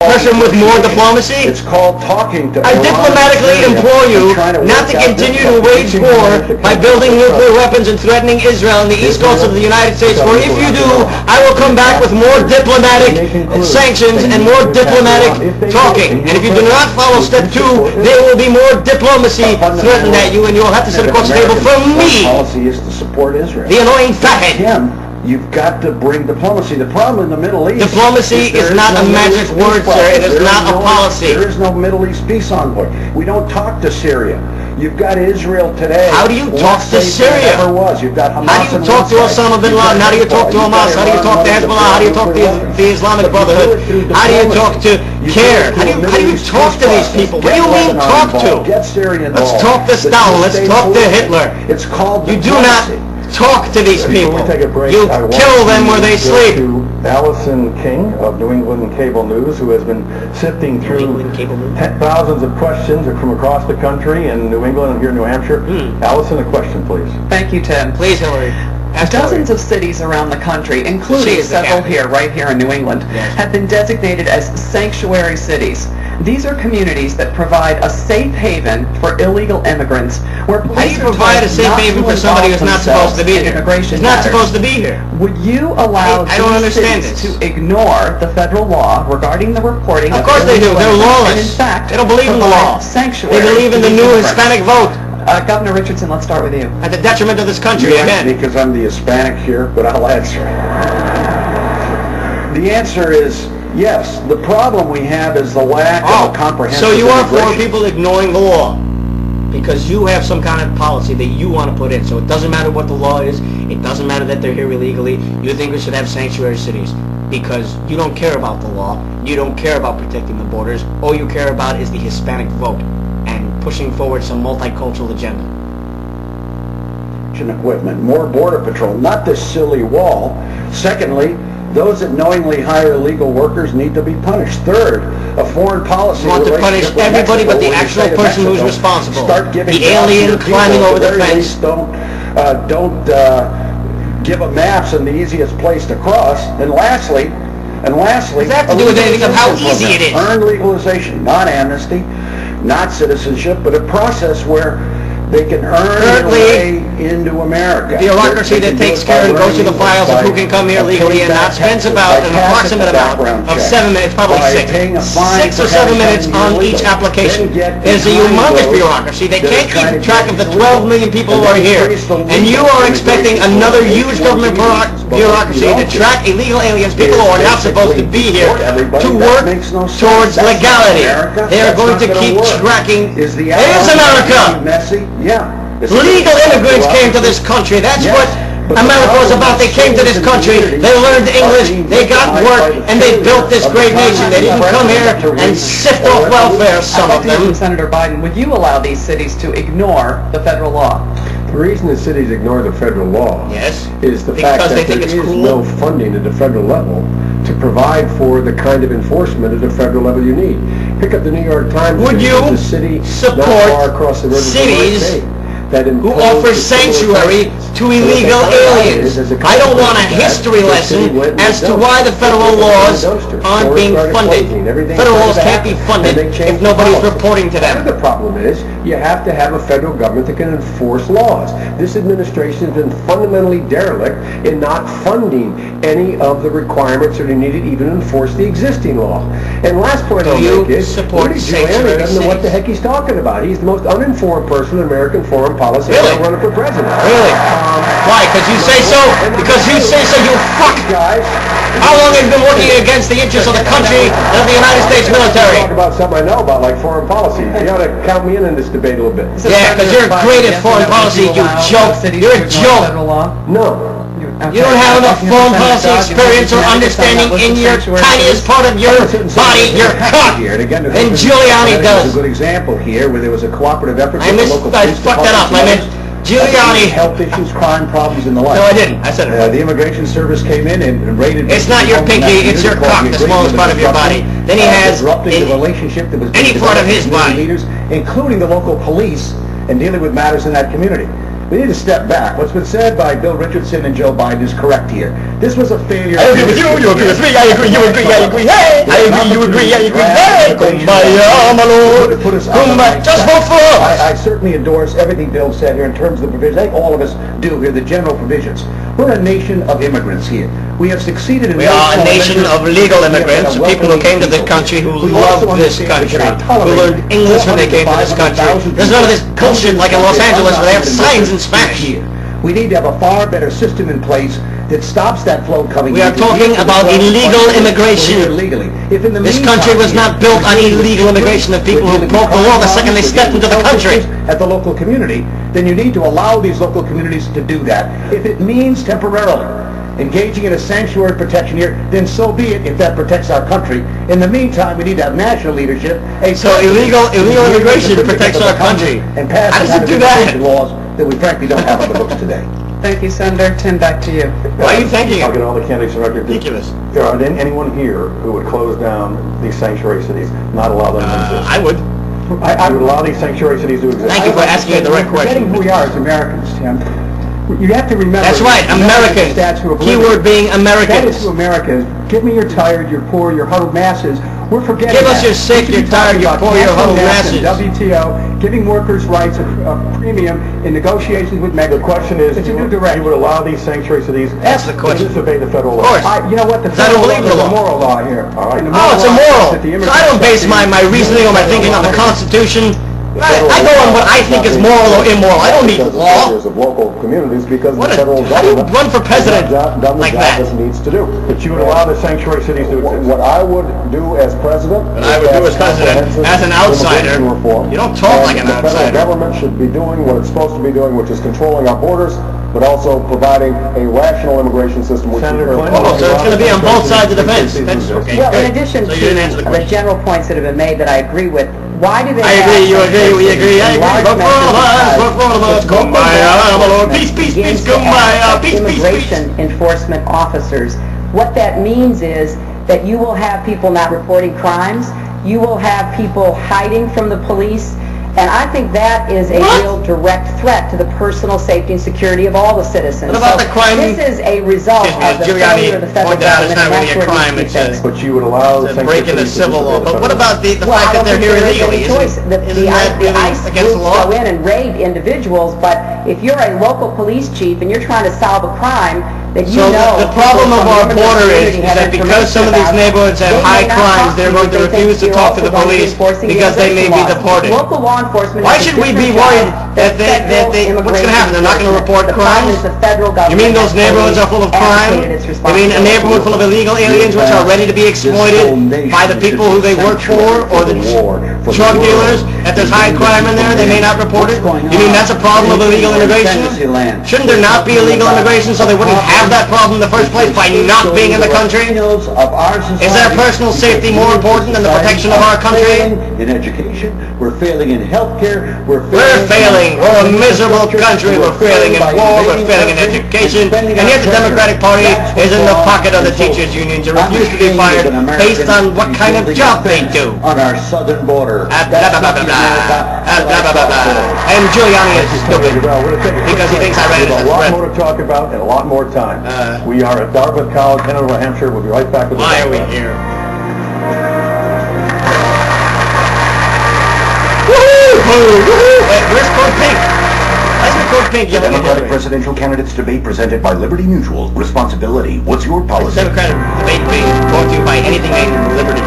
person with more diplomacy? It's called talking to I diplomatically implore you not to continue to wage war by building nuclear weapons and threatening Israel on the east coast of the United States, for if you do, I will come back with more diplomatic sanctions and more diplomatic talking. And if you do not follow step 2, there will be more diplomacy threatened at you, and you will have to sit across the table from me, policy is to support Israel. the annoying fathead. Again, you've got to bring diplomacy. The problem in the Middle East... Diplomacy is not a magic word, sir. It is not a policy. There is no Middle East peace envoy. We don't talk to Syria. You've got Israel today. How do you talk to Syria? Never was. You've got Hamas. How do you talk to Osama bin Laden? How do you talk to Hamas? How do you talk to Hezbollah? How do you talk to the Islamic Brotherhood? How do you talk to CARE? How do you talk to these people? What do you mean talk to? Let's talk to Stalin. Let's talk to Hitler. It's called You do not talk to these people. You kill them where they sleep. Allison King of New England Cable News, who has been sifting through thousands of questions from across the country in New England and here in New Hampshire. Allison, a question, please. Thank you, Tim. Please, Hillary. Dozens of cities around the country, including several right here in New England, have been designated as sanctuary cities. These are communities that provide a safe haven for illegal immigrants, where police How do you provide a safe haven for somebody who's not supposed to be here? Who's not supposed to be here? Would you allow I don't understand cities this. to ignore the federal law regarding the reporting Of course they do. They're lawless. And in fact, they don't believe in the law. Sanctuary. They believe in the new Hispanic vote. Governor Richardson, let's start with you. At the detriment of this country, You again. asked me because I'm the Hispanic here, but I'll answer. The answer is yes. The problem we have is the lack of a comprehensive so you are for immigration. people ignoring the law because you have some kind of policy that you want to put in. So it doesn't matter what the law is. It doesn't matter that they're here illegally. You think we should have sanctuary cities because you don't care about the law. You don't care about protecting the borders. All you care about is the Hispanic vote and pushing forward some multicultural agenda. Equipment, more border patrol, not this silly wall. Secondly, those that knowingly hire illegal workers need to be punished. Third, a foreign policy. You want to punish everybody but the actual person who's responsible. Start giving the alien jobs to climbing people. over the At very fence. least don't give them maps and the easiest place to cross. And lastly, Does that have to do with anything of how easy it is? Earned legalization, not amnesty, not citizenship, but a process where they can earn their way into America. Bureaucracy that takes care and goes through the files of who can come here legally and not spends about an approximate amount of 7 minutes, probably 6 or 7 minutes on each application. There's a humongous bureaucracy. They can't keep track of the 12 million people who are here. And you are expecting another huge government bureaucracy to track illegal aliens, people who are not supposed to be here, to work towards legality. They are going to keep tracking. It is America! Yeah. Legal immigrants came to this country. That's what America was about. They came to this country. They learned English. They got work, and they built this great nation. They didn't come here and sift off welfare, some of them. Senator Biden, would you allow these cities to ignore the federal law? The reason the cities ignore the federal law is the fact that there is no funding at the federal level to provide for the kind of enforcement at the federal level you need. Pick up the New York Times. Would you the city support not far across the river cities that who offer sanctuary to illegal aliens? I don't want a history lesson as to why the federal laws aren't being funded. Federal laws can't be funded if nobody's reporting to them. The problem is you have to have a federal government that can enforce laws. This administration has been fundamentally derelict in not funding any of the requirements that are needed even to enforce the existing law. And last point I'll make is Rudy Giuliani doesn't know what the heck he's talking about. He's the most uninformed person in American foreign policy ever running for president. Really? Why? Because you say so? Because you say so, you fuck! Guys, how long have you been working against the interests of the country and of the United States military? Talk about something I know about, like foreign policy. You ought to count me in this debate a little bit. Yeah, because you're great at foreign policy, you joke. You're a joke. No. You don't have enough foreign policy experience or understanding in your tiniest part of your body, your cock. And Giuliani does. There's a good example here where there was a cooperative effort with the local I police fucked that up. I meant Giuliani. Health issues, crime problems, and the like. No, I didn't. I said it. The Immigration Service came in and raided... It's not your pinky, it's your cock, the smallest part of your body. Then he has disrupting the relationship that was any part of his body, leaders, including the local police, and dealing with matters in that community. We need to step back. What's been said by Bill Richardson and Joe Biden is correct here. This was a failure. I agree with you, you agree with me, I agree, you agree, I agree, hey! I agree, you agree, I agree, hey! Kumbaya, my lord! Kumbaya, just vote for us! I certainly endorse everything Bill said here in terms of the provisions. I think all of us do here, the general provisions. We're a nation of immigrants here. We have succeeded in... We are a nation of legal immigrants, people who came to this country, who love this country, who learned English when they came to this country. There's none of this bullshit like in Los Angeles where they have signs in Spanish. We need to have a far better system in place that stops that flow coming. We are talking about illegal immigration. This country was not built on illegal immigration of people who broke the law the second they stepped into the country. At the local community, then you need to allow these local communities to do that. If it means temporarily engaging in a sanctuary protection here, then so be it if that protects our country. In the meantime, we need to have national leadership. So illegal immigration protects our country. And pass How does it do that? Laws that we frankly don't have on the books today. Thank you, Senator. Tim, back to you. Why are you thanking I'll him? get all the candidates on record. Ridiculous. Are there anyone here who would close down these sanctuary cities, not allow them to exist? I would. I would allow these sanctuary cities to exist. Thank you for asking a direct question. Forgetting who we are as Americans, Tim. You have to remember... That's right, Americans. Keyword being That is Americans. who America is. Give me your tired, your poor, your huddled masses. We're forgetting Give us that. your sick, We should your be tired, talking your about poor, your huddled canceling masses. NAFTA, WTO, giving workers' rights a premium in negotiations with Mexico. The question is, It's a you new would direction. allow these sanctuary cities That's the question. to disobey the federal Of law? course. You know what? The I don't federal believe law is the a law. moral law here. All right. And the Oh, it's a law moral. says that the So I don't base my reasoning or my thinking on the Constitution. I go on what I think is moral or immoral. I don't need law. Of local communities because What the a, federal how do you government run for president done the like job that? it needs to do. But you would allow the sanctuary cities to exist. What I would do as president... What I would do as president, as an outsider, you don't talk like an The federal outsider. government should be doing what it's supposed to be doing, which is controlling our borders, but also providing a rational immigration system. Which Senator is Clinton. Oh, so it's going to be on both sides of the fence. That's okay. Well, in Good. addition So to you didn't answer the the question. general points that have been made that I agree with, why do they I agree, you agree, we agree, I agree. Large Vote for all of us, vote for all of us. local Kumbaya, my lord. Peace, peace, begins peace. to Kumbaya, have peace, peace, peace. immigration enforcement officers. What that means is that you will have people not reporting crimes, you will have people hiding from the police, and I think that is a What? real direct threat to the personal safety and security of all the citizens. What about So the crime- This is a result Excuse me, of the Giuliani failure of the federal pointed out it's government, not and really that's a where it crime, needs to be it's fixed. But you would allow It's breaking the civil law. But what about the Well, fact that I don't they're think here there is illegally? any choice. Isn't The that ICE really against the groups law? go in and raid individuals, but if you're a local police chief and you're trying to solve a crime that you So know... the problem of people our from the border community is have that because some of these information neighborhoods have about, high they may not crimes, talk they're to going to you. They refuse to think talk to you're the also police enforcing the because they may be immigration laws. deported. Local law enforcement Why has a should we be different worried job that than federal what's going to happen? They're not going to report immigration. The problem crimes? is the federal You mean government those neighborhoods are full of crime? You mean a neighborhood full of illegal aliens which are ready to be exploited by the people who they work for or the drug dealers? If there's high crime in there, they may not report it? You mean that's a problem of illegal immigration? Shouldn't there not be illegal immigration so they wouldn't have that problem in the first place by not being in the country? Is their personal safety more important than the protection of our country? In education, we're failing in healthcare, we're failing. We're a miserable country. We're failing in war. We're failing in education. And yet the Democratic Party is in the pocket of the teachers' unions and refuse to be fired based on what kind of job they do. On our southern border. Blah, blah, blah, blah, blah. Blah, blah, blah, blah. And Giuliani is stupid because he thinks I read it as There's a lot threat. more to talk about and a lot more time. We are at Dartmouth College, Hanover, Hampshire. We'll be right back with the... Why are we here? Wait, where's Code Pink? Why isn't Code Pink? The Democratic presidential candidates debate presented by Liberty Mutual. Responsibility. What's your policy? Democratic debate being brought to you by anything named Liberty.